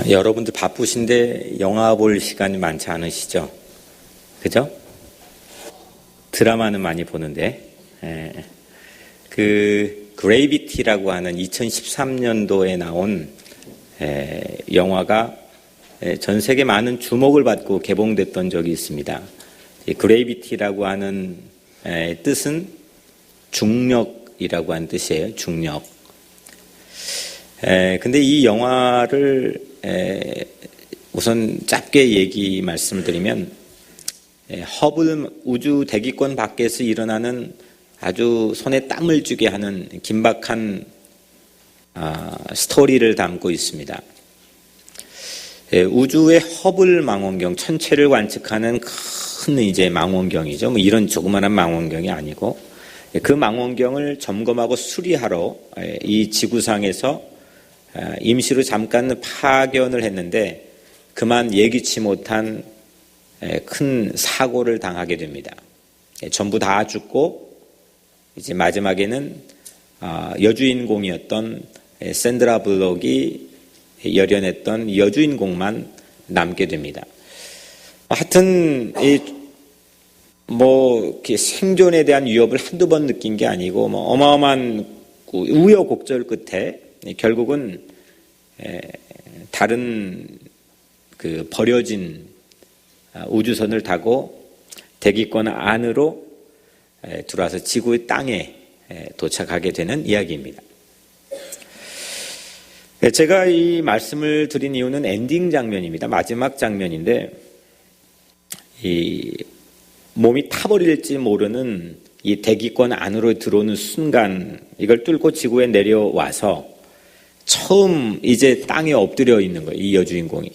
여러분들 바쁘신데 영화 볼 시간이 많지 않으시죠? 그죠? 드라마는 많이 보는데, 그레이비티라고 하는 2013년도에 나온 영화가 전 세계 많은 주목을 받고 개봉됐던 적이 있습니다. 그레이비티라고 하는 뜻은 중력이라고 하는 뜻이에요. 중력. 근데 이 영화를 우선 짧게 말씀을 드리면 허블 우주 대기권 밖에서 일어나는 아주 손에 땀을 쥐게 하는 긴박한 스토리를 담고 있습니다. 우주의 허블 망원경 천체를 관측하는 큰 이제 망원경이죠. 뭐 이런 조그마한 망원경이 아니고 그 망원경을 점검하고 수리하러 이 지구상에서 임시로 잠깐 파견을 했는데 그만 예기치 못한 큰 사고를 당하게 됩니다. 전부 다 죽고 이제 마지막에는 여주인공이었던 샌드라 블록이 열연했던 여주인공만 남게 됩니다. 하여튼 이렇게 생존에 대한 위협을 한두 번 느낀 게 아니고 어마어마한 우여곡절 끝에 결국은 다른 버려진 우주선을 타고 대기권 안으로 들어와서 지구의 땅에 도착하게 되는 이야기입니다. 제가 이 말씀을 드린 이유는 엔딩 장면입니다. 마지막 장면인데 이 몸이 타버릴지 모르는 이 대기권 안으로 들어오는 순간 이걸 뚫고 지구에 내려와서 처음 이제 땅에 엎드려 있는 거예요. 이 여주인공이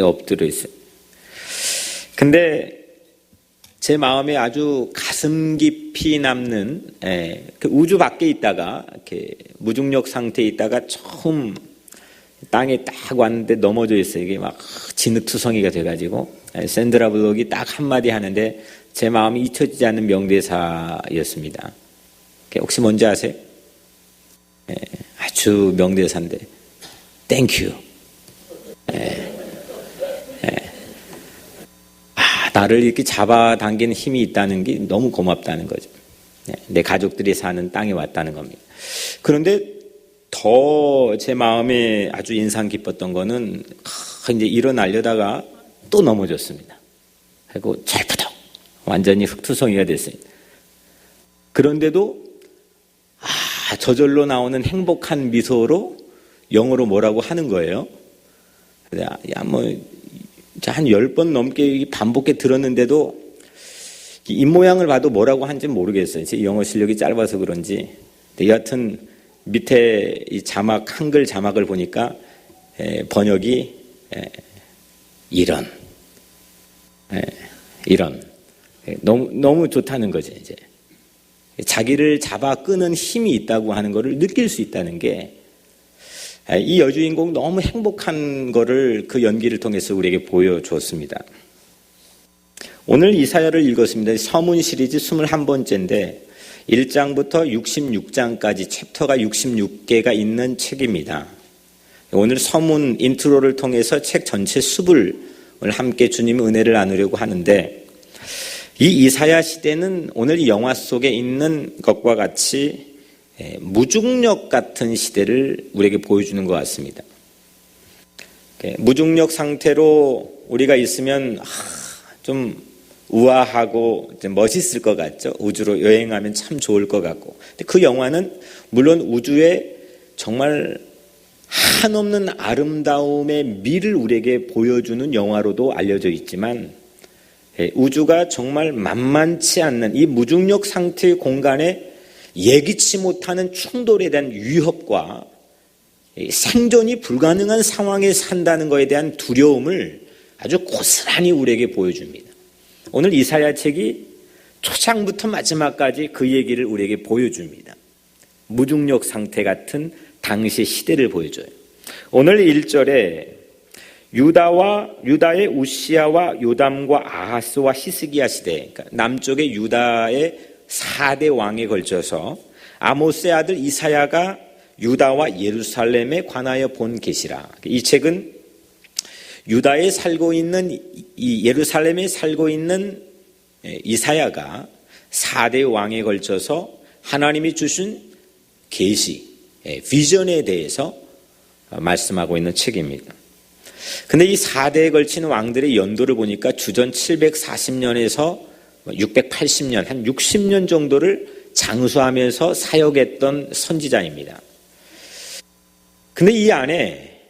엎드려 있어요. 근데 제 마음에 아주 가슴 깊이 남는 그 우주 밖에 있다가 이렇게 무중력 상태에 있다가 처음 땅에 딱 왔는데 넘어져 있어요. 이게 막 진흙투성이가 돼가지고 샌드라 블록이 딱 한마디 하는데 제 마음이 잊혀지지 않는 명대사였습니다. 혹시 뭔지 아세요? 아주 명대사인데 땡큐. 나를 이렇게 잡아당기는 힘이 있다는 게 너무 고맙다는 거죠. 내 가족들이 사는 땅에 왔다는 겁니다. 그런데 더 제 마음에 아주 인상 깊었던 거는 이제 일어나려다가 또 넘어졌습니다. 그리고 철푸덕 완전히 흙투성이가 됐습니다. 그런데도 저절로 나오는 행복한 미소로 영어로 뭐라고 하는 거예요. 한 10번 넘게 반복해 들었는데도 입모양을 봐도 뭐라고 하는지 모르겠어요. 제 영어 실력이 짧아서 그런지. 여하튼 밑에 이 자막, 한글 자막을 보니까 번역이 이런. 너무 좋다는 거죠, 이제. 자기를 잡아 끄는 힘이 있다고 하는 것을 느낄 수 있다는 게 이 여주인공 너무 행복한 거를 그 연기를 통해서 우리에게 보여줬습니다. 오늘 이사야를 읽었습니다. 서문 시리즈 21번째인데 1장부터 66장까지 챕터가 66개가 있는 책입니다. 오늘 서문 인트로를 통해서 책 전체 수불을 함께 주님의 은혜를 나누려고 하는데 이 이사야 시대는 오늘 이 영화 속에 있는 것과 같이 무중력 같은 시대를 우리에게 보여주는 것 같습니다. 무중력 상태로 우리가 있으면 좀 우아하고 멋있을 것 같죠. 우주로 여행하면 참 좋을 것 같고. 근데 그 영화는 물론 우주의 정말 한없는 아름다움의 미를 우리에게 보여주는 영화로도 알려져 있지만 우주가 정말 만만치 않는 이 무중력 상태의 공간에 예기치 못하는 충돌에 대한 위협과 생존이 불가능한 상황에 산다는 것에 대한 두려움을 아주 고스란히 우리에게 보여줍니다. 오늘 이사야 책이 초장부터 마지막까지 그 얘기를 우리에게 보여줍니다. 무중력 상태 같은 당시 시대를 보여줘요. 오늘 1절에 유다의 우시야와 요담과 아하스와 히스기야 시대, 그러니까 남쪽의 유다의 4대 왕에 걸쳐서 아모스의 아들 이사야가 유다와 예루살렘에 관하여 본 계시라. 이 책은 유다에 살고 있는 이 예루살렘에 살고 있는 이사야가 4대 왕에 걸쳐서 하나님이 주신 계시, 비전에 대해서 말씀하고 있는 책입니다. 근데 이 4대에 걸친 왕들의 연도를 보니까 주전 740년에서 680년, 한 60년 정도를 장수하면서 사역했던 선지자입니다. 근데 이 안에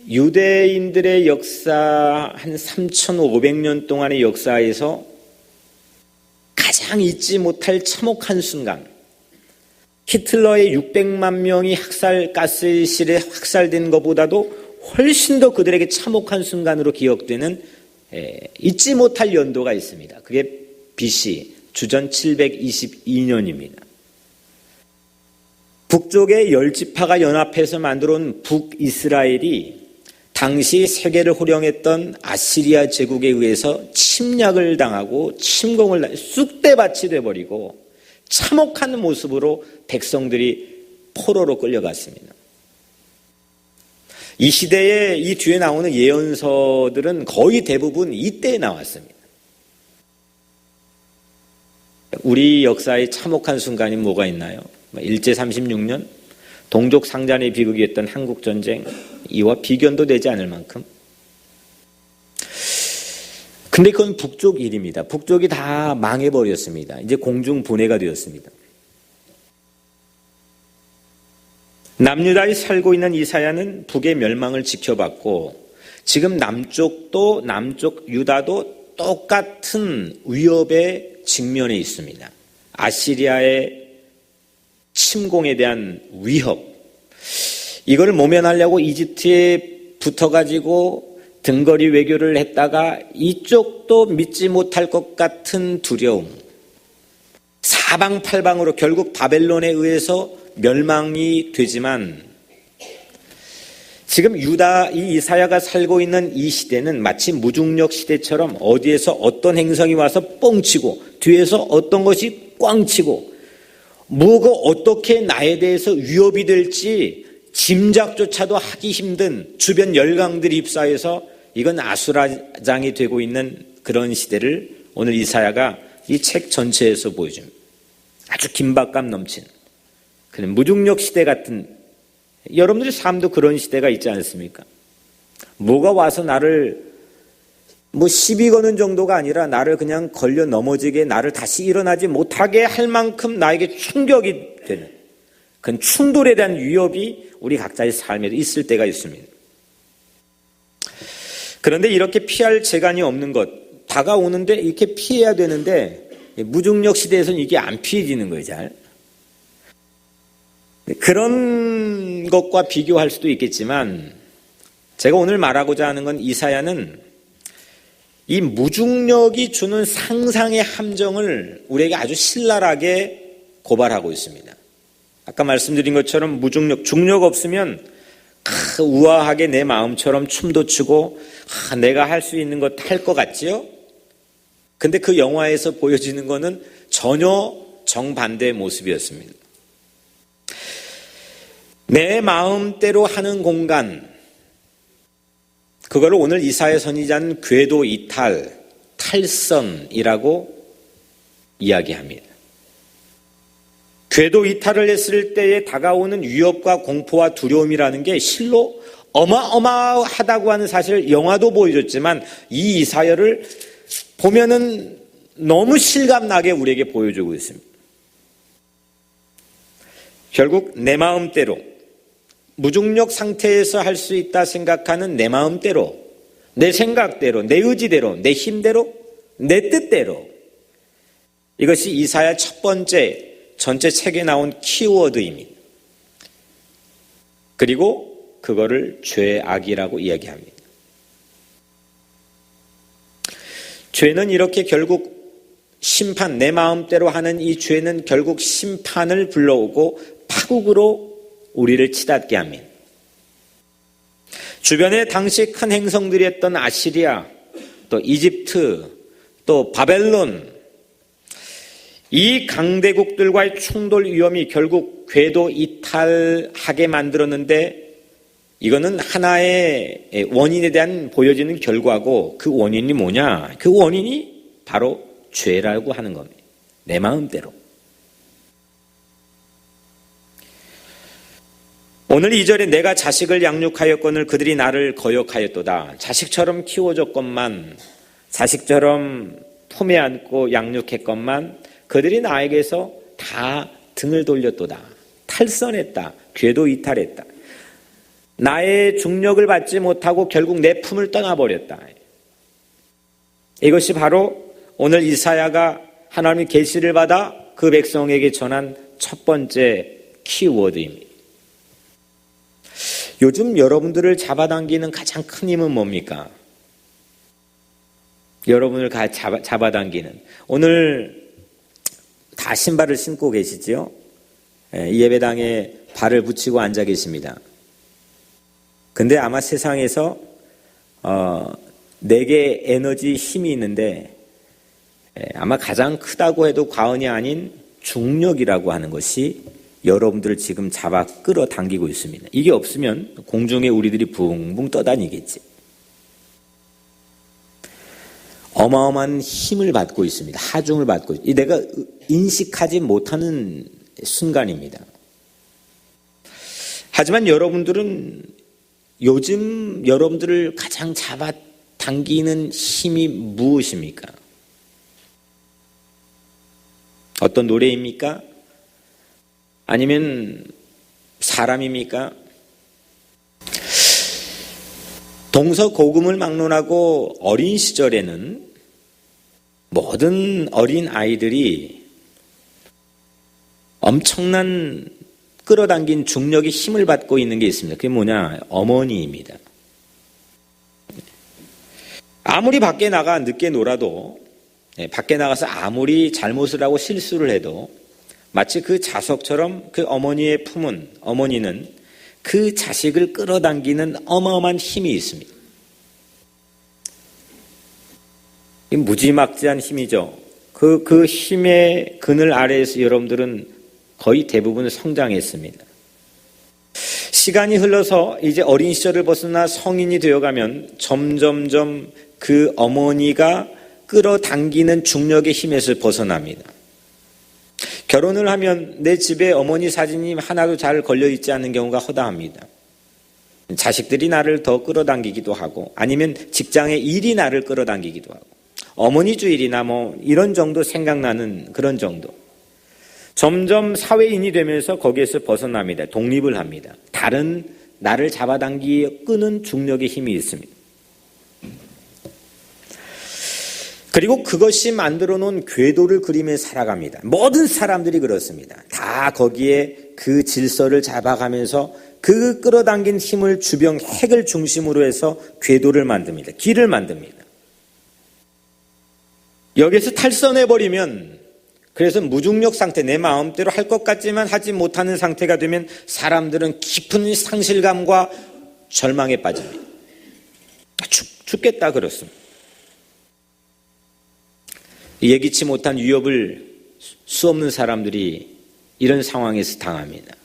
유대인들의 역사 한 3,500년 동안의 역사에서 가장 잊지 못할 참혹한 순간, 히틀러의 600만 명이 가스실에 학살된 것보다도 훨씬 더 그들에게 참혹한 순간으로 기억되는 잊지 못할 연도가 있습니다. 그게 BC 주전 722년입니다. 북쪽의 10지파가 연합해서 만들어온 북이스라엘이 당시 세계를 호령했던 아시리아 제국에 의해서 침략을 당하고 침공을 쑥대밭이 돼버리고 참혹한 모습으로 백성들이 포로로 끌려갔습니다. 이 시대에 이 뒤에 나오는 예언서들은 거의 대부분 이때에 나왔습니다. 우리 역사의 참혹한 순간이 뭐가 있나요? 일제 36년 동족 상잔의 비극이었던 한국전쟁, 이와 비견도 되지 않을 만큼. 근데 그건 북쪽 일입니다. 북쪽이 다 망해버렸습니다. 이제 공중분해가 되었습니다. 남유다에 살고 있는 이사야는 북의 멸망을 지켜봤고, 지금 남쪽 유다도 똑같은 위협에 직면해 있습니다. 아시리아의 침공에 대한 위협, 이걸 모면하려고 이집트에 붙어가지고 등거리 외교를 했다가 이쪽도 믿지 못할 것 같은 두려움, 사방팔방으로 결국 바벨론에 의해서 멸망이 되지만, 지금 유다 이 이사야가 살고 있는 이 시대는 마치 무중력 시대처럼 어디에서 어떤 행성이 와서 뻥치고 뒤에서 어떤 것이 꽝치고 뭐가 어떻게 나에 대해서 위협이 될지 짐작조차도 하기 힘든 주변 열강들이 입사해서 이건 아수라장이 되고 있는 그런 시대를 오늘 이사야가 이 책 전체에서 보여줍니다. 아주 긴박감 넘친 그런 무중력 시대 같은, 여러분들의 삶도 그런 시대가 있지 않습니까? 뭐가 와서 나를 시비 거는 정도가 아니라 나를 그냥 걸려 넘어지게, 나를 다시 일어나지 못하게 할 만큼 나에게 충격이 되는 그런 충돌에 대한 위협이 우리 각자의 삶에도 있을 때가 있습니다. 그런데 이렇게 피할 재간이 없는 것, 다가오는데 이렇게 피해야 되는데 무중력 시대에서는 이게 안 피해지는 거예요, 잘. 그런 것과 비교할 수도 있겠지만, 제가 오늘 말하고자 하는 건 이사야는 이 무중력이 주는 상상의 함정을 우리에게 아주 신랄하게 고발하고 있습니다. 아까 말씀드린 것처럼 무중력, 중력 없으면 우아하게 내 마음처럼 춤도 추고 내가 할 수 있는 것 할 것 같지요? 근데 그 영화에서 보여지는 거는 전혀 정반대의 모습이었습니다. 내 마음대로 하는 공간, 그거를 오늘 이사야 선지자는 궤도 이탈, 탈선이라고 이야기합니다. 궤도 이탈을 했을 때에 다가오는 위협과 공포와 두려움이라는 게 실로 어마어마하다고 하는 사실을 영화도 보여줬지만, 이 이사야를 보면은 너무 실감나게 우리에게 보여주고 있습니다. 결국 내 마음대로, 무중력 상태에서 할 수 있다 생각하는 내 마음대로, 내 생각대로, 내 의지대로, 내 힘대로, 내 뜻대로, 이것이 이사야 첫 번째 전체 책에 나온 키워드입니다. 그리고 그거를 죄악이라고 이야기합니다. 죄는 이렇게 결국 심판, 내 마음대로 하는 이 죄는 결국 심판을 불러오고 파국으로 우리를 치닫게 합니다. 주변에 당시 큰 행성들이 했던 아시리아, 또 이집트, 또 바벨론, 이 강대국들과의 충돌 위험이 결국 궤도 이탈하게 만들었는데, 이거는 하나의 원인에 대한 보여지는 결과고, 그 원인이 뭐냐? 그 원인이 바로 죄라고 하는 겁니다. 내 마음대로. 오늘 2절에 내가 자식을 양육하였거늘 그들이 나를 거역하였도다. 자식처럼 키워줬건만, 자식처럼 품에 안고 양육했건만 그들이 나에게서 다 등을 돌렸도다. 탈선했다. 궤도 이탈했다. 나의 중력을 받지 못하고 결국 내 품을 떠나버렸다. 이것이 바로 오늘 이사야가 하나님의 계시를 받아 그 백성에게 전한 첫 번째 키워드입니다. 요즘 여러분들을 잡아당기는 가장 큰 힘은 뭡니까? 여러분을 잡아당기는, 오늘 다 신발을 신고 계시죠? 이 예배당에 발을 붙이고 앉아 계십니다. 근데 아마 세상에서 내게 에너지 힘이 있는데 아마 가장 크다고 해도 과언이 아닌 중력이라고 하는 것이 여러분들을 지금 잡아 끌어당기고 있습니다. 이게 없으면 공중에 우리들이 붕붕 떠다니겠지. 어마어마한 힘을 받고 있습니다. 하중을 받고 있습니다. 내가 인식하지 못하는 순간입니다. 하지만 여러분들은 요즘 여러분들을 가장 잡아당기는 힘이 무엇입니까? 어떤 노래입니까? 아니면 사람입니까? 동서고금을 막론하고 어린 시절에는 모든 어린 아이들이 엄청난 끌어당긴 중력의 힘을 받고 있는 게 있습니다. 그게 뭐냐? 어머니입니다. 아무리 밖에 나가 늦게 놀아도, 밖에 나가서 아무리 잘못을 하고 실수를 해도 마치 그 자석처럼 그 어머니의 품은, 어머니는 그 자식을 끌어당기는 어마어마한 힘이 있습니다. 무지막지한 힘이죠. 그 힘의 그늘 아래에서 여러분들은 거의 대부분 성장했습니다. 시간이 흘러서 이제 어린 시절을 벗어나 성인이 되어가면 점점점 그 어머니가 끌어당기는 중력의 힘에서 벗어납니다. 결혼을 하면 내 집에 어머니 사진이 하나도 잘 걸려있지 않는 경우가 허다합니다. 자식들이 나를 더 끌어당기기도 하고, 아니면 직장의 일이 나를 끌어당기기도 하고, 어머니 주일이나 뭐 이런 정도 생각나는 그런 정도. 점점 사회인이 되면서 거기에서 벗어납니다. 독립을 합니다. 다른 나를 잡아당기 끄는 중력의 힘이 있습니다. 그리고 그것이 만들어 놓은 궤도를 그리며 살아갑니다. 모든 사람들이 그렇습니다. 다 거기에 그 질서를 잡아가면서 그 끌어당긴 힘을 주변 핵을 중심으로 해서 궤도를 만듭니다. 길을 만듭니다. 여기서 탈선해버리면, 그래서 무중력 상태, 내 마음대로 할 것 같지만 하지 못하는 상태가 되면 사람들은 깊은 상실감과 절망에 빠집니다. 죽겠다 그렇습니다. 예기치 못한 위협을 수없는 사람들이 이런 상황에서 당합니다.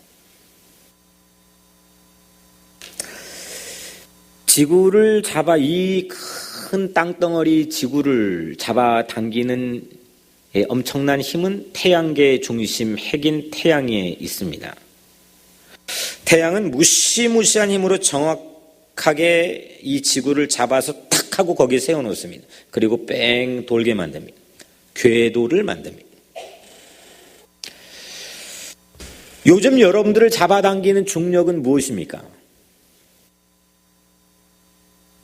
지구를 잡아, 이 큰 땅덩어리 지구를 잡아당기는 엄청난 힘은 태양계 중심 핵인 태양에 있습니다. 태양은 무시무시한 힘으로 정확하게 이 지구를 잡아서 탁 하고 거기에 세워놓습니다. 그리고 뺑 돌게 만듭니다. 궤도를 만듭니다. 요즘 여러분들을 잡아당기는 중력은 무엇입니까?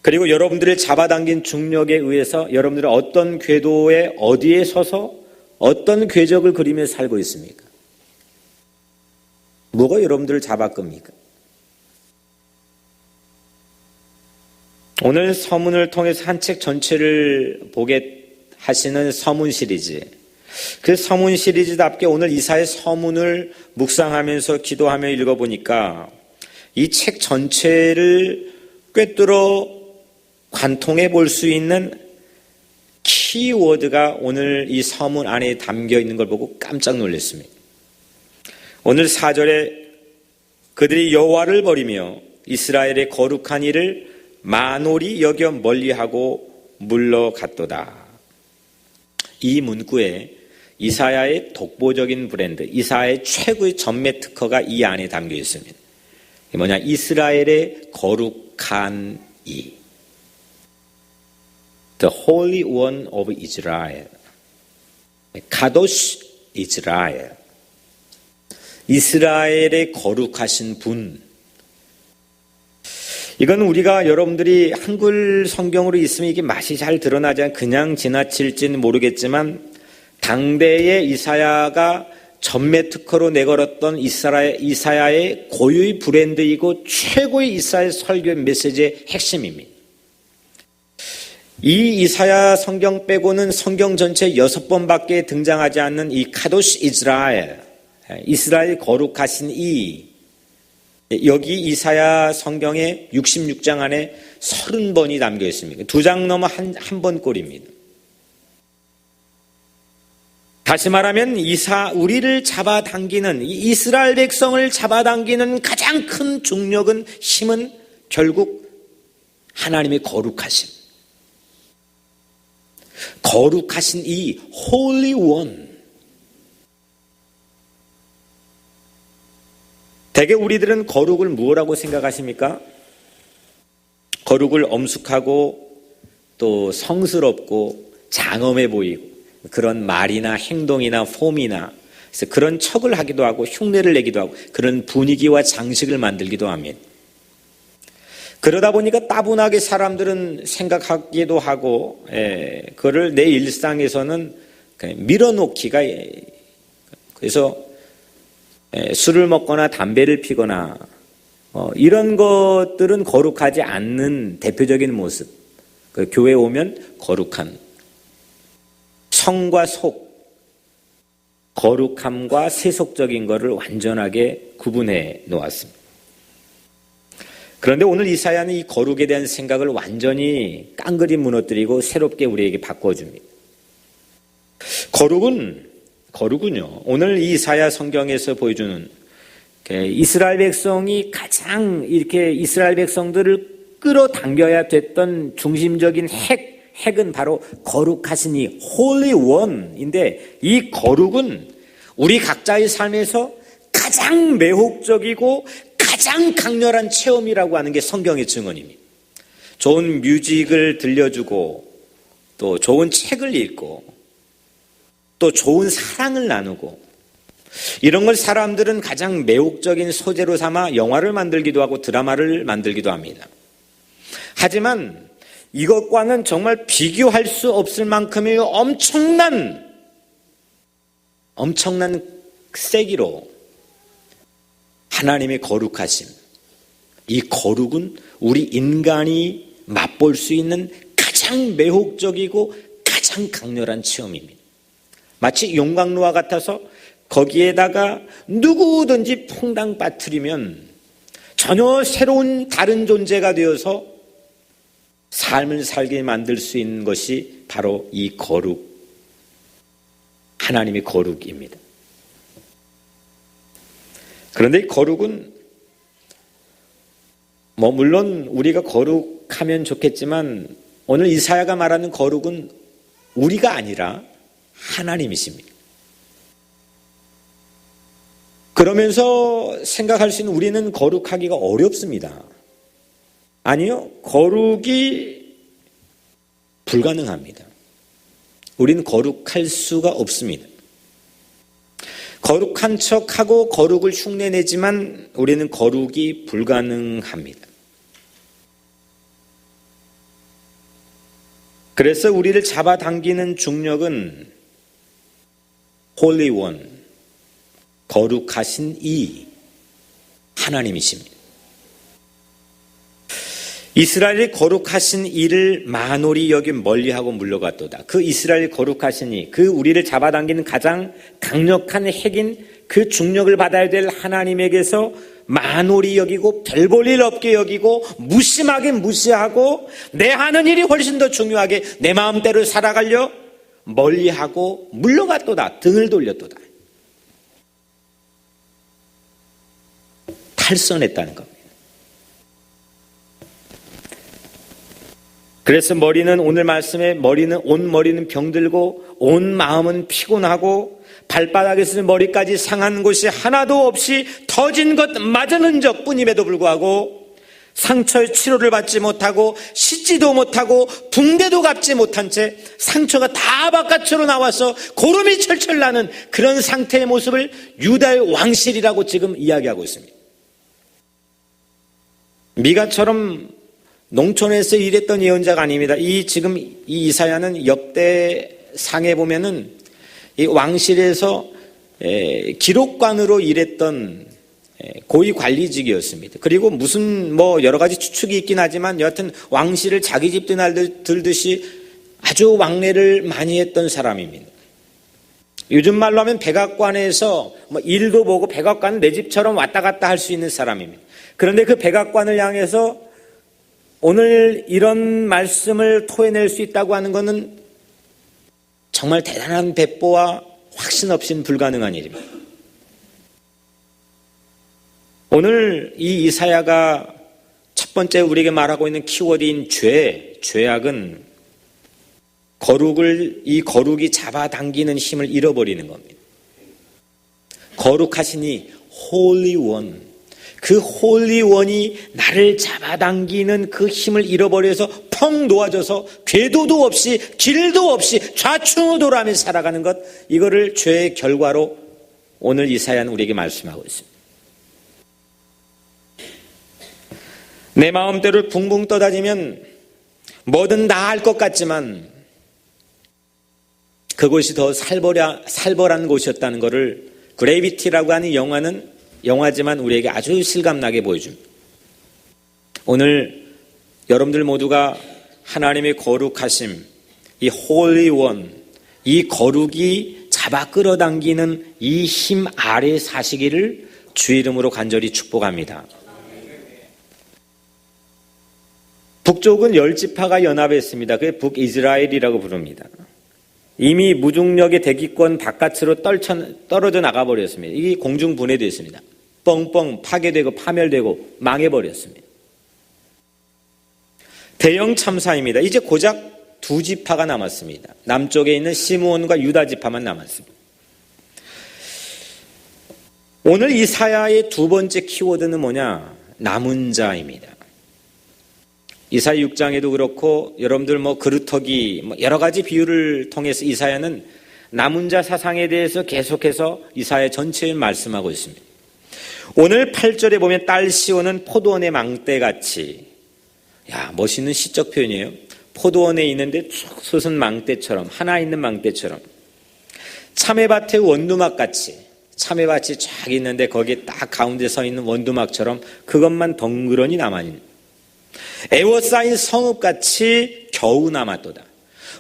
그리고 여러분들을 잡아당긴 중력에 의해서 여러분들은 어떤 궤도에 어디에 서서 어떤 궤적을 그리며 살고 있습니까? 뭐가 여러분들을 잡아끕니까? 오늘 서문을 통해서 한 책 전체를 보게 하시는 서문 시리즈, 그 서문 시리즈답게 오늘 이사야의 서문을 묵상하면서 기도하며 읽어보니까 이 책 전체를 꿰뚫어 관통해 볼 수 있는 키워드가 오늘 이 서문 안에 담겨 있는 걸 보고 깜짝 놀랐습니다. 오늘 4절에 그들이 여호와를 버리며 이스라엘의 거룩한 일을 만홀히 여겨 멀리하고 물러갔도다. 이 문구에 이사야의 독보적인 브랜드, 이사야의 최고의 전매 특허가 이 안에 담겨 있습니다. 이게 뭐냐? 이스라엘의 거룩한 이. The Holy One of Israel. 카도시 이스라엘. 이스라엘의 거룩하신 분. 이건 우리가 여러분들이 한글 성경으로 있으면 이게 맛이 잘 드러나지 않아 그냥 지나칠지는 모르겠지만 당대의 이사야가 전매 특허로 내걸었던 이사야의 고유의 브랜드이고 최고의 이사야 설교 메시지의 핵심입니다. 이 이사야 성경 빼고는 성경 전체 6번밖에 등장하지 않는 이 카도시 이스라엘, 이스라엘 거룩하신 이, 여기 이사야 성경의 66장 안에 30번이 담겨 있습니다. 2장 넘어 한 번 꼴입니다. 다시 말하면 우리를 잡아당기는, 이스라엘 백성을 잡아당기는 가장 큰 중력은, 힘은 결국 하나님의 거룩하심. 거룩하신 이 Holy One. 대개 우리들은 거룩을 무엇라고 생각하십니까? 거룩을 엄숙하고 또 성스럽고 장엄해 보이고 그런 말이나 행동이나 폼이나 그래서 그런 척을 하기도 하고 흉내를 내기도 하고 그런 분위기와 장식을 만들기도 합니다. 그러다 보니까 따분하게 사람들은 생각하기도 하고 그거를 내 일상에서는 그냥 밀어놓기가 그래서 술을 먹거나 담배를 피거나 이런 것들은 거룩하지 않는 대표적인 모습. 그 교회에 오면 거룩한 성과 속, 거룩함과 세속적인 것을 완전하게 구분해 놓았습니다. 그런데 오늘 이사야는 이 거룩에 대한 생각을 완전히 깡그리 무너뜨리고 새롭게 우리에게 바꿔줍니다. 거룩은요. 오늘 이 이사야 성경에서 보여주는 이스라엘 백성이 가장 이렇게 이스라엘 백성들을 끌어당겨야 됐던 중심적인 핵은 바로 거룩하신 이 Holy One인데 이 거룩은 우리 각자의 삶에서 가장 매혹적이고 가장 강렬한 체험이라고 하는 게 성경의 증언입니다. 좋은 뮤직을 들려주고 또 좋은 책을 읽고 또 좋은 사랑을 나누고 이런 걸 사람들은 가장 매혹적인 소재로 삼아 영화를 만들기도 하고 드라마를 만들기도 합니다. 하지만 이것과는 정말 비교할 수 없을 만큼의 엄청난 세기로 하나님의 거룩하심, 이 거룩은 우리 인간이 맛볼 수 있는 가장 매혹적이고 가장 강렬한 체험입니다. 마치 용광로와 같아서 거기에다가 누구든지 퐁당 빠뜨리면 전혀 새로운 다른 존재가 되어서 삶을 살게 만들 수 있는 것이 바로 이 거룩, 하나님의 거룩입니다. 그런데 이 거룩은 물론 우리가 거룩하면 좋겠지만 오늘 이사야가 말하는 거룩은 우리가 아니라 하나님이십니다. 그러면서 생각할 수 있는 우리는 거룩하기가 어렵습니다. 아니요, 거룩이 불가능합니다. 우리는 거룩할 수가 없습니다. 거룩한 척하고 거룩을 흉내내지만 우리는 거룩이 불가능합니다. 그래서 우리를 잡아당기는 중력은 Holy One, 거룩하신 이 하나님이십니다. 이스라엘이 거룩하신 이를 만홀히 여기 멀리하고 물러갔도다. 그 이스라엘이 거룩하신 이, 그 우리를 잡아당기는 가장 강력한 핵인 그 중력을 받아야 될 하나님에게서 만홀히 여기고 별 볼 일 없게 여기고 무심하게 무시하고 내 하는 일이 훨씬 더 중요하게 내 마음대로 살아가려 멀리하고 물러갔도다. 등을 돌렸도다. 탈선했다는 겁니다. 그래서 오늘 말씀에 온 머리는 병들고 온 마음은 피곤하고 발바닥에서 머리까지 상한 곳이 하나도 없이 터진 것 맞은 흔적뿐임에도 불구하고 상처의 치료를 받지 못하고 씻지도 못하고 붕대도 갚지 못한 채 상처가 다 바깥으로 나와서 고름이 철철 나는 그런 상태의 모습을 유다의 왕실이라고 지금 이야기하고 있습니다. 미가처럼 농촌에서 일했던 예언자가 아닙니다. 지금 이 이사야는 역대상에 보면은 이 왕실에서 기록관으로 일했던 고위 관리직이었습니다. 그리고 무슨 여러 가지 추측이 있긴 하지만 여하튼 왕실을 자기 집 들듯이 아주 왕래를 많이 했던 사람입니다. 요즘 말로 하면 백악관에서 일도 보고 백악관은 내 집처럼 왔다 갔다 할 수 있는 사람입니다. 그런데 그 백악관을 향해서 오늘 이런 말씀을 토해낼 수 있다고 하는 것은 정말 대단한 배포와 확신 없이는 불가능한 일입니다. 오늘 이 이사야가 첫 번째 우리에게 말하고 있는 키워드인 죄악은 이 거룩이 잡아당기는 힘을 잃어버리는 겁니다. 거룩하시니 Holy One, 그 Holy One이 나를 잡아당기는 그 힘을 잃어버려서 펑 놓아져서 궤도도 없이 길도 없이 좌충우돌하며 살아가는 것, 이거를 죄의 결과로 오늘 이사야는 우리에게 말씀하고 있습니다. 내 마음대로 붕붕 떠다니면 뭐든 다 할 것 같지만 그곳이 더 살벌한 곳이었다는 것을 그래비티라고 하는 영화지만 우리에게 아주 실감나게 보여줍니다. 오늘 여러분들 모두가 하나님의 거룩하심, 이 Holy One, 이 거룩이 잡아 끌어당기는 이 힘 아래 사시기를 주 이름으로 간절히 축복합니다. 북쪽은 10지파가 연합했습니다. 그게 북이스라엘이라고 부릅니다. 이미 무중력의 대기권 바깥으로 떨어져 나가버렸습니다. 이게 공중분해됐습니다. 뻥뻥 파괴되고 파멸되고 망해버렸습니다. 대형 참사입니다. 이제 고작 2지파가 남았습니다. 남쪽에 있는 시므온과 유다 지파만 남았습니다. 오늘 이사야의 두 번째 키워드는 뭐냐? 남은 자입니다. 이사야 6장에도 그렇고 여러분들 그루터기 여러 가지 비유를 통해서 이사야는 남은 자 사상에 대해서 계속해서 이사야 전체에 말씀하고 있습니다. 오늘 8절에 보면 딸 시온은 포도원의 망대같이, 멋있는 시적 표현이에요. 포도원에 있는데 쭉 솟은 망대처럼, 하나 있는 망대처럼, 참외밭의 원두막같이, 참외밭이 쫙 있는데 거기에 딱 가운데 서 있는 원두막처럼 그것만 덩그러니 남아있는, 애워싸인 성읍같이 겨우 남았도다.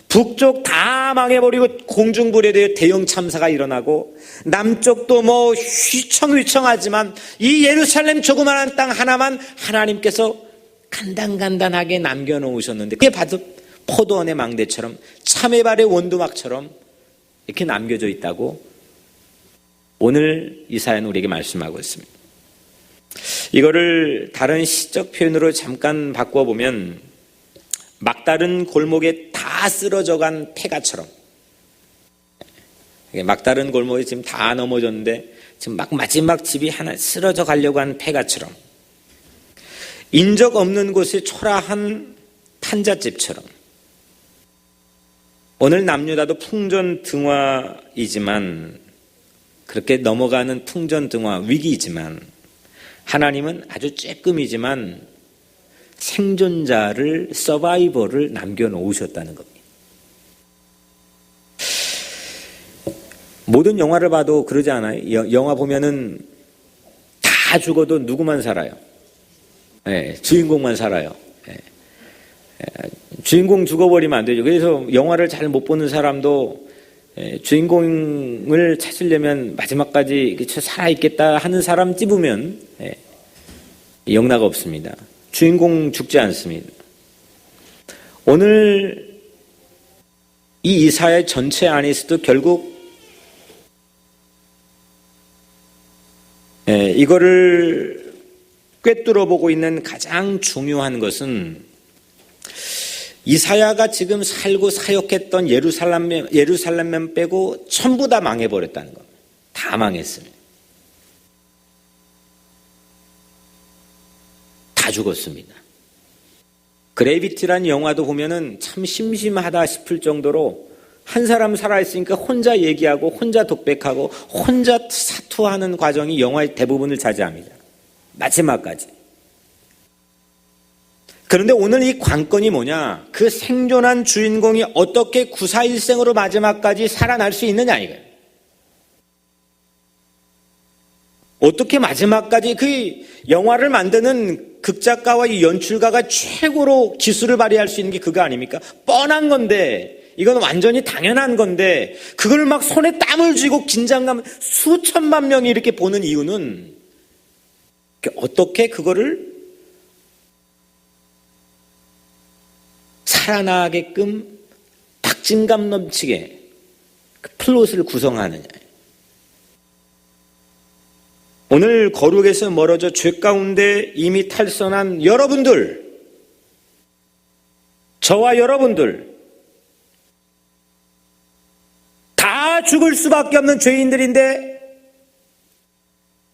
북쪽 다 망해버리고 공중분해되어 대형 참사가 일어나고, 남쪽도 휘청휘청하지만 이 예루살렘 조그마한 땅 하나만 하나님께서 간단간단하게 남겨놓으셨는데 그게 바로 포도원의 망대처럼 참외밭의 원두막처럼 이렇게 남겨져 있다고 오늘 이사야는 우리에게 말씀하고 있습니다. 이거를 다른 시적 표현으로 잠깐 바꿔보면 막다른 골목에 다 쓰러져간 폐가처럼, 막다른 골목에 지금 다 넘어졌는데 지금 마지막 집이 하나 쓰러져 가려고 한 폐가처럼, 인적 없는 곳에 초라한 판잣집처럼, 오늘 남유다도 풍전등화이지만, 그렇게 넘어가는 풍전등화 위기이지만 하나님은 아주 쬐끔이지만 생존자를, 서바이벌을 남겨놓으셨다는 겁니다. 모든 영화를 봐도 그러지 않아요? 영화 보면은 다 죽어도 누구만 살아요? 주인공만 살아요. 주인공 죽어버리면 안 되죠. 그래서 영화를 잘 못 보는 사람도 주인공을 찾으려면 마지막까지 살아있겠다 하는 사람 찝으면 영락 없습니다. 주인공 죽지 않습니다. 오늘 이 이사야 전체 안에서도 결국 이거를 꿰뚫어 보고 있는 가장 중요한 것은 이사야가 지금 살고 사역했던 예루살렘만 빼고 전부 다 망해버렸다는 겁니다. 다 망했습니다. 다 죽었습니다. 그래비티라는 영화도 보면은 참 심심하다 싶을 정도로 한 사람 살아있으니까 혼자 얘기하고 혼자 독백하고 혼자 사투하는 과정이 영화의 대부분을 차지합니다. 마지막까지. 그런데 오늘 이 관건이 뭐냐? 그 생존한 주인공이 어떻게 구사일생으로 마지막까지 살아날 수 있느냐 이거예요. 어떻게 마지막까지 그 영화를 만드는 극작가와 이 연출가가 최고로 기술을 발휘할 수 있는 게 그거 아닙니까? 뻔한 건데, 이건 완전히 당연한 건데, 그걸 막 손에 땀을 쥐고 긴장감 수천만 명이 이렇게 보는 이유는 어떻게 그거를 살아나게끔 박진감 넘치게 그 플롯을 구성하느냐. 오늘 거룩에서 멀어져 죄 가운데 이미 탈선한 여러분들, 저와 여러분들 다 죽을 수밖에 없는 죄인들인데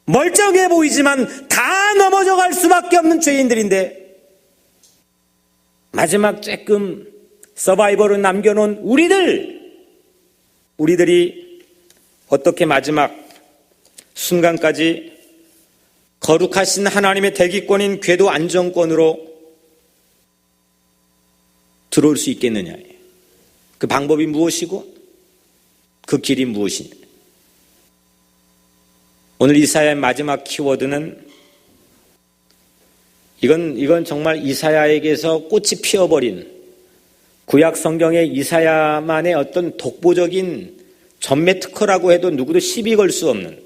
멀쩡해 보이지만 다 넘어져 갈 수밖에 없는 죄인들인데 마지막 쬐끔 서바이벌을 남겨놓은 우리들이 어떻게 마지막 순간까지 거룩하신 하나님의 대기권인 궤도 안정권으로 들어올 수 있겠느냐. 그 방법이 무엇이고 그 길이 무엇이냐. 오늘 이사야의 마지막 키워드는 이건 정말 이사야에게서 꽃이 피어버린 구약 성경의 이사야만의 어떤 독보적인 전매 특허라고 해도 누구도 시비 걸 수 없는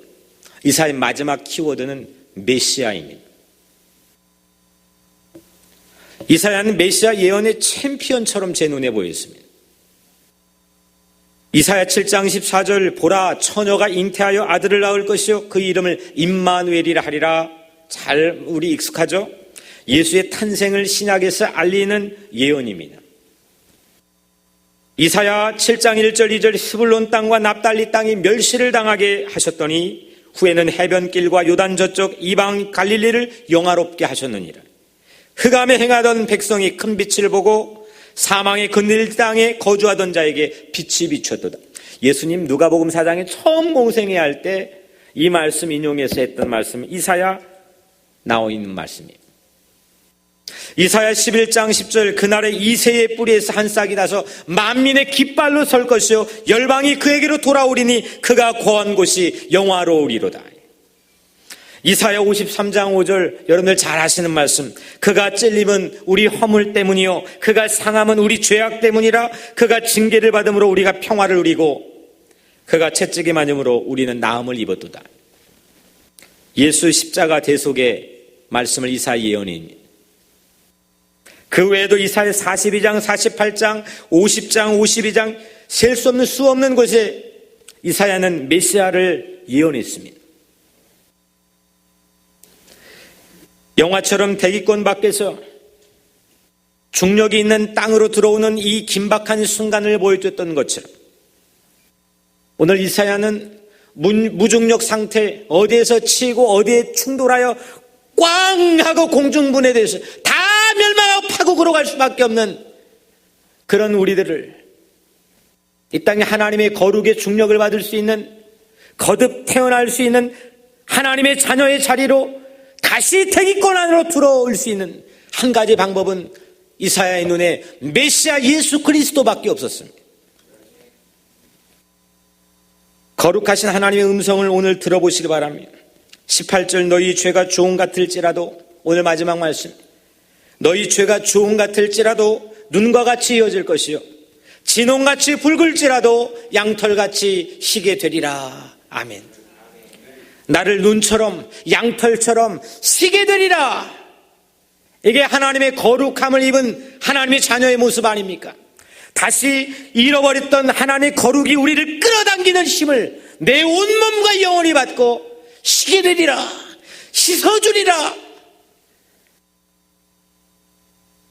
이사야의 마지막 키워드는 메시아입니다. 이사야는 메시아 예언의 챔피언처럼 제 눈에 보였습니다. 이사야 7장 14절 보라 처녀가 잉태하여 아들을 낳을 것이요 그 이름을 임마누엘이라 하리라. 잘 우리 익숙하죠? 예수의 탄생을 신약에서 알리는 예언입니다. 이사야 7장 1절 2절 스불론 땅과 납달리 땅이 멸시를 당하게 하셨더니 후에는 해변길과 요단 저쪽 이방 갈릴리를 영화롭게 하셨느니라. 흑암에 행하던 백성이 큰 빛을 보고 사망의 그늘 땅에 거주하던 자에게 빛이 비쳤도다. 예수님 누가복음 4장에 처음 공생회 할 때 이 말씀 인용해서 했던 말씀 이사야 나와 있는 말씀이에요. 이사야 11장 10절 그날에 이새의 뿌리에서 한 싹이 나서 만민의 깃발로 설 것이요 열방이 그에게로 돌아오리니 그가 거한 곳이 영화로우리로다. 이사야 53장 5절 여러분들 잘 아시는 말씀 그가 찔림은 우리 허물 때문이요 그가 상함은 우리 죄악 때문이라. 그가 징계를 받음으로 우리가 평화를 누리고 그가 채찍에 맞음으로 우리는 나음을 입었도다. 예수 십자가 대속의 말씀을 이사야 예언입니다. 그 외에도 이사야 42장, 48장, 50장, 52장 셀 수 없는 수 없는 곳에 이사야는 메시아를 예언했습니다. 영화처럼 대기권 밖에서 중력이 있는 땅으로 들어오는 이 긴박한 순간을 보여줬던 것처럼 오늘 이사야는 무중력 상태 어디에서 치고 어디에 충돌하여 꽝 하고 공중분해돼서 다 멸망하고 파국으로 갈 수밖에 없는 그런 우리들을 이 땅에 하나님의 거룩의 중력을 받을 수 있는 거듭 태어날 수 있는 하나님의 자녀의 자리로 다시 대기권 안으로 들어올 수 있는 한 가지 방법은 이사야의 눈에 메시아 예수 그리스도밖에 없었습니다. 거룩하신 하나님의 음성을 오늘 들어보시기 바랍니다. 18절 너희 죄가 주홍 같을지라도 오늘 마지막 말씀 너희 죄가 주홍 같을지라도 눈과 같이 이어질 것이요 진홍같이 붉을지라도 양털같이 희게 되리라. 아멘. 나를 눈처럼 양털처럼 희게 되리라. 이게 하나님의 거룩함을 입은 하나님의 자녀의 모습 아닙니까? 다시 잃어버렸던 하나님의 거룩이 우리를 끌어당기는 힘을 내 온몸과 영혼이 받고 희게 되리라, 씻어주리라.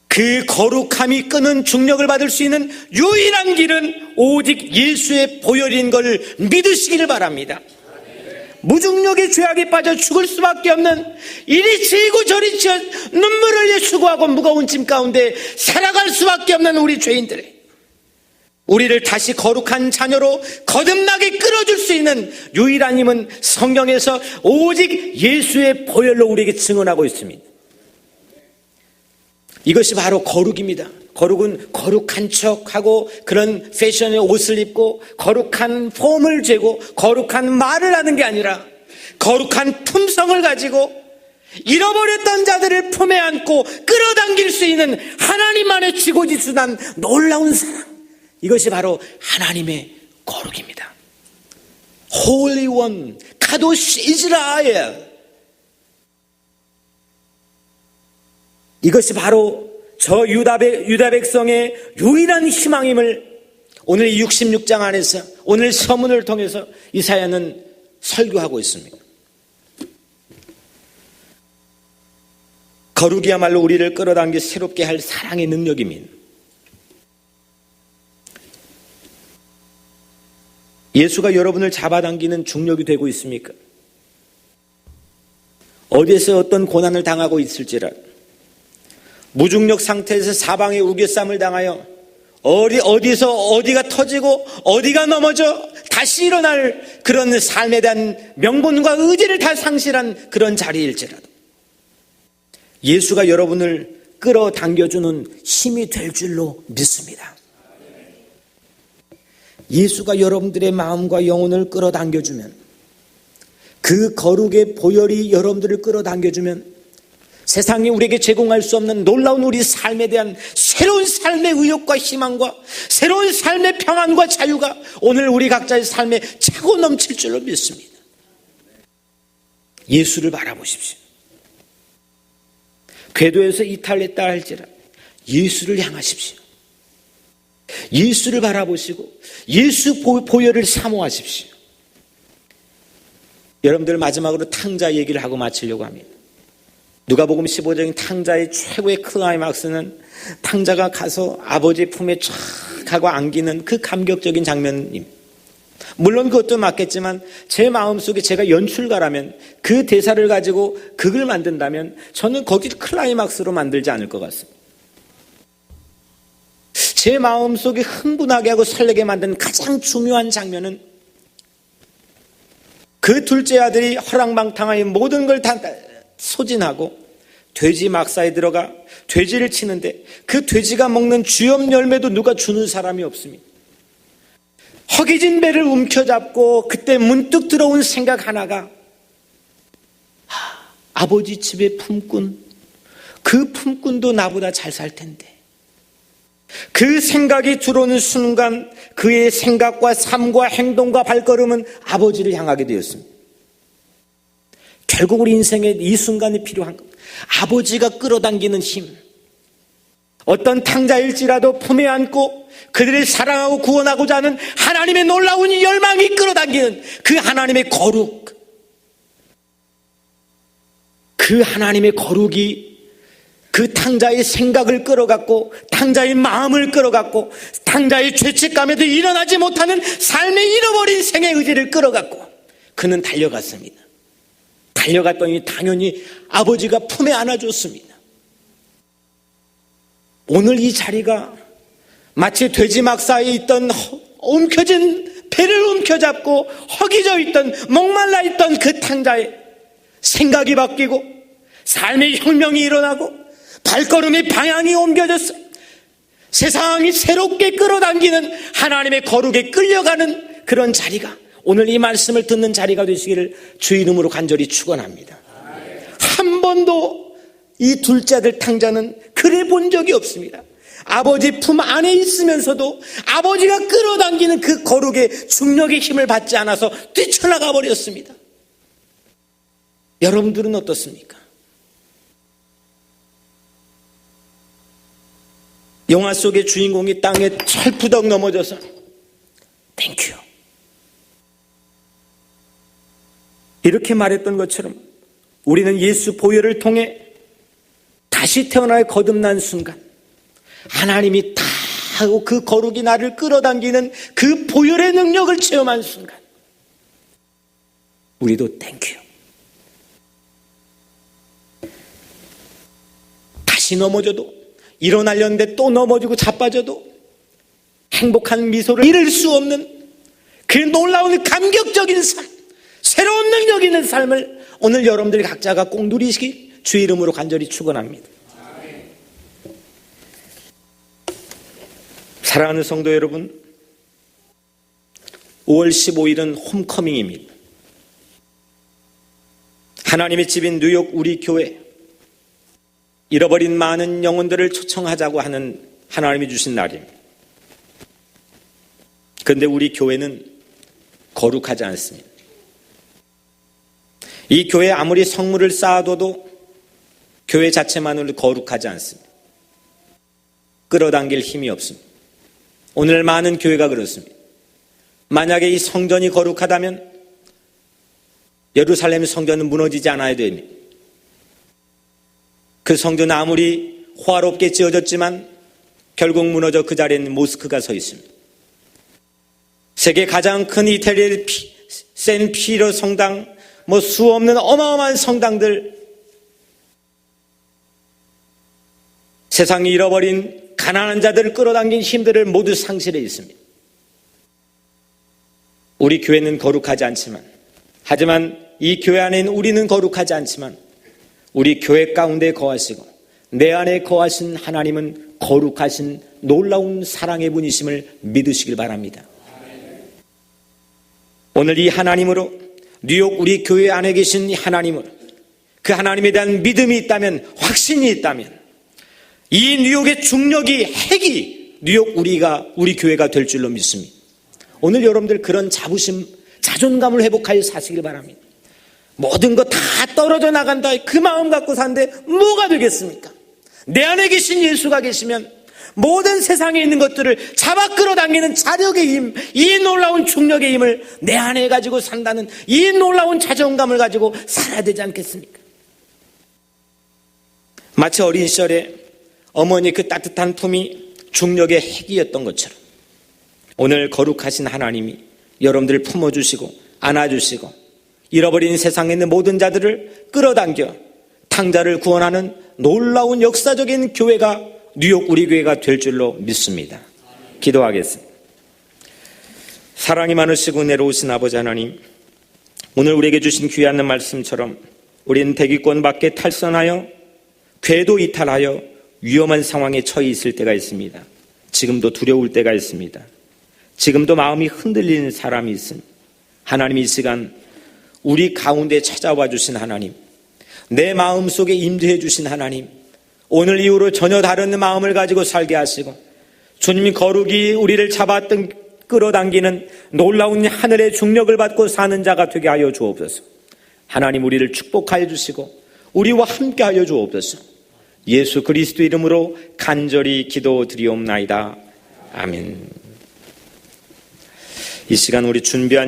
그 거룩함이 끄는 중력을 받을 수 있는 유일한 길은 오직 예수의 보혈인 걸 믿으시기를 바랍니다. 무중력의 죄악에 빠져 죽을 수밖에 없는, 이리 치이고 저리 치어 눈물을 흘려 수고하고 무거운 짐 가운데 살아갈 수밖에 없는 우리 죄인들의, 우리를 다시 거룩한 자녀로 거듭나게 끌어줄 수 있는 유일한 힘은 성경에서 오직 예수의 보혈로 우리에게 증언하고 있습니다. 이것이 바로 거룩입니다. 거룩은 거룩한 척하고 그런 패션의 옷을 입고 거룩한 폼을 재고 거룩한 말을 하는 게 아니라 거룩한 품성을 가지고 잃어버렸던 자들을 품에 안고 끌어당길 수 있는 하나님만의 지고지순한 놀라운 사랑, 이것이 바로 하나님의 거룩입니다. Holy One, 카도시 이스라엘. 이것이 바로 저 유다 백성의 유일한 희망임을 오늘 66장 안에서, 오늘 서문을 통해서 이사야는 설교하고 있습니다. 거룩이야말로 우리를 끌어당겨 새롭게 할 사랑의 능력입니다. 예수가 여러분을 잡아당기는 중력이 되고 있습니까? 어디에서 어떤 고난을 당하고 있을지라도, 무중력 상태에서 사방에 우겨쌈을 당하여 어디서 어디가 터지고 어디가 넘어져 다시 일어날 그런 삶에 대한 명분과 의지를 다 상실한 그런 자리일지라도 예수가 여러분을 끌어당겨주는 힘이 될 줄로 믿습니다. 예수가 여러분들의 마음과 영혼을 끌어당겨주면, 그 거룩의 보혈이 여러분들을 끌어당겨주면 세상이 우리에게 제공할 수 없는 놀라운 우리 삶에 대한 새로운 삶의 의욕과 희망과 새로운 삶의 평안과 자유가 오늘 우리 각자의 삶에 차고 넘칠 줄로 믿습니다. 예수를 바라보십시오. 궤도에서 이탈했다 할지라 예수를 향하십시오. 예수를 바라보시고 예수 보혈을 사모하십시오. 여러분들, 마지막으로 탕자 얘기를 하고 마치려고 합니다. 누가복음 15장의 탕자의 최고의 클라이막스는 탕자가 가서 아버지의 품에 쫙 하고 안기는 그 감격적인 장면입니다. 물론 그것도 맞겠지만 제 마음속에 제가 연출가라면 그 대사를 가지고 극을 만든다면 저는 거기를 클라이막스로 만들지 않을 것 같습니다. 제 마음속에 흥분하게 하고 설레게 만든 가장 중요한 장면은 그 둘째 아들이 허랑방탕하여 모든 걸 다 소진하고 돼지 막사에 들어가 돼지를 치는데, 그 돼지가 먹는 쥐염 열매도 누가 주는 사람이 없습니다. 허기진 배를 움켜잡고 그때 문득 들어온 생각 하나가, 아버지 집의 품꾼, 그 품꾼도 나보다 잘 살 텐데. 그 생각이 들어오는 순간 그의 생각과 삶과 행동과 발걸음은 아버지를 향하게 되었습니다. 결국 우리 인생에 이 순간이 필요한 겁니다. 아버지가 끌어당기는 힘. 어떤 탕자일지라도 품에 안고 그들을 사랑하고 구원하고자 하는 하나님의 놀라운 열망이 끌어당기는 그 하나님의 거룩. 그 하나님의 거룩이 그 탕자의 생각을 끌어갔고, 탕자의 마음을 끌어갔고, 탕자의 죄책감에도 일어나지 못하는 삶의 잃어버린 생의 의지를 끌어갔고, 그는 달려갔습니다. 달려갔더니 당연히 아버지가 품에 안아줬습니다. 오늘 이 자리가 마치 돼지 막사에 있던 움켜진 배를 움켜잡고 허기져 있던, 목말라 있던 그 탕자의 생각이 바뀌고 삶의 혁명이 일어나고 발걸음의 방향이 옮겨졌어. 세상이 새롭게 끌어당기는 하나님의 거룩에 끌려가는 그런 자리가 오늘 이 말씀을 듣는 자리가 되시기를 주 이름으로 간절히 축원합니다. 한 번도 이 둘째 아들 탕자는 그래 본 적이 없습니다. 아버지 품 안에 있으면서도 아버지가 끌어당기는 그 거룩의 중력의 힘을 받지 않아서 뛰쳐나가 버렸습니다. 여러분들은 어떻습니까? 영화 속의 주인공이 땅에 철푸덕 넘어져서 땡큐 이렇게 말했던 것처럼 우리는 예수 보혈을 통해 다시 태어나 거듭난 순간 하나님이 다 하고 그 거룩이 나를 끌어당기는 그 보혈의 능력을 체험한 순간 우리도 땡큐. 다시 넘어져도 일어나려는데 또 넘어지고 자빠져도 행복한 미소를 잃을 수 없는 그 놀라운 감격적인 삶, 새로운 능력 있는 삶을 오늘 여러분들이 각자가 꼭 누리시길 주의 이름으로 간절히 축원합니다. 사랑하는 성도 여러분, 5월 15일은 홈커밍입니다. 하나님의 집인 뉴욕 우리 교회, 잃어버린 많은 영혼들을 초청하자고 하는 하나님이 주신 날입니다. 그런데 우리 교회는 거룩하지 않습니다. 이 교회에 아무리 성물을 쌓아둬도 교회 자체만으로 거룩하지 않습니다. 끌어당길 힘이 없습니다. 오늘 많은 교회가 그렇습니다. 만약에 이 성전이 거룩하다면 예루살렘 성전은 무너지지 않아야 됩니다. 그 성전 아무리 호화롭게 지어졌지만 결국 무너져 그 자리에는 모스크가 서 있습니다. 세계 가장 큰 이태리의 센 피로 성당, 수 없는 어마어마한 성당들, 세상이 잃어버린 가난한 자들을 끌어당긴 힘들을 모두 상실해 있습니다. 우리 교회는 거룩하지 않지만, 하지만 이 교회 안에 있는 우리는 거룩하지 않지만 우리 교회 가운데 거하시고 내 안에 거하신 하나님은 거룩하신 놀라운 사랑의 분이심을 믿으시길 바랍니다. 오늘 이 하나님으로, 뉴욕 우리 교회 안에 계신 이 하나님으로, 그 하나님에 대한 믿음이 있다면, 확신이 있다면 이 뉴욕의 중력이, 핵이 뉴욕 우리 교회가 될 줄로 믿습니다. 오늘 여러분들 그런 자부심, 자존감을 회복하여 사시길 바랍니다. 모든 거 다 떨어져 나간다, 그 마음 갖고 사는데 뭐가 되겠습니까? 내 안에 계신 예수가 계시면 모든 세상에 있는 것들을 잡아 끌어당기는 자력의 힘, 이 놀라운 중력의 힘을 내 안에 가지고 산다는 이 놀라운 자존감을 가지고 살아야 되지 않겠습니까? 마치 어린 시절에 어머니 그 따뜻한 품이 중력의 핵이었던 것처럼 오늘 거룩하신 하나님이 여러분들을 품어주시고 안아주시고 잃어버린 세상에 있는 모든 자들을 끌어당겨 탕자를 구원하는 놀라운 역사적인 교회가 뉴욕 우리 교회가 될 줄로 믿습니다. 기도하겠습니다. 사랑이 많으시고 내려오신 아버지 하나님, 오늘 우리에게 주신 귀한 말씀처럼 우리는 대기권 밖에 탈선하여 궤도 이탈하여 위험한 상황에 처해 있을 때가 있습니다. 지금도 두려울 때가 있습니다. 지금도 마음이 흔들리는 사람이 있습니다. 하나님, 이 시간 우리 가운데 찾아와 주신 하나님, 내 마음속에 임재해 주신 하나님, 오늘 이후로 전혀 다른 마음을 가지고 살게 하시고 주님이 거룩이 우리를 잡았던 끌어당기는 놀라운 하늘의 중력을 받고 사는 자가 되게 하여 주옵소서. 하나님, 우리를 축복하여 주시고 우리와 함께 하여 주옵소서. 예수 그리스도 이름으로 간절히 기도드리옵나이다. 아멘. 이 시간 우리 준비한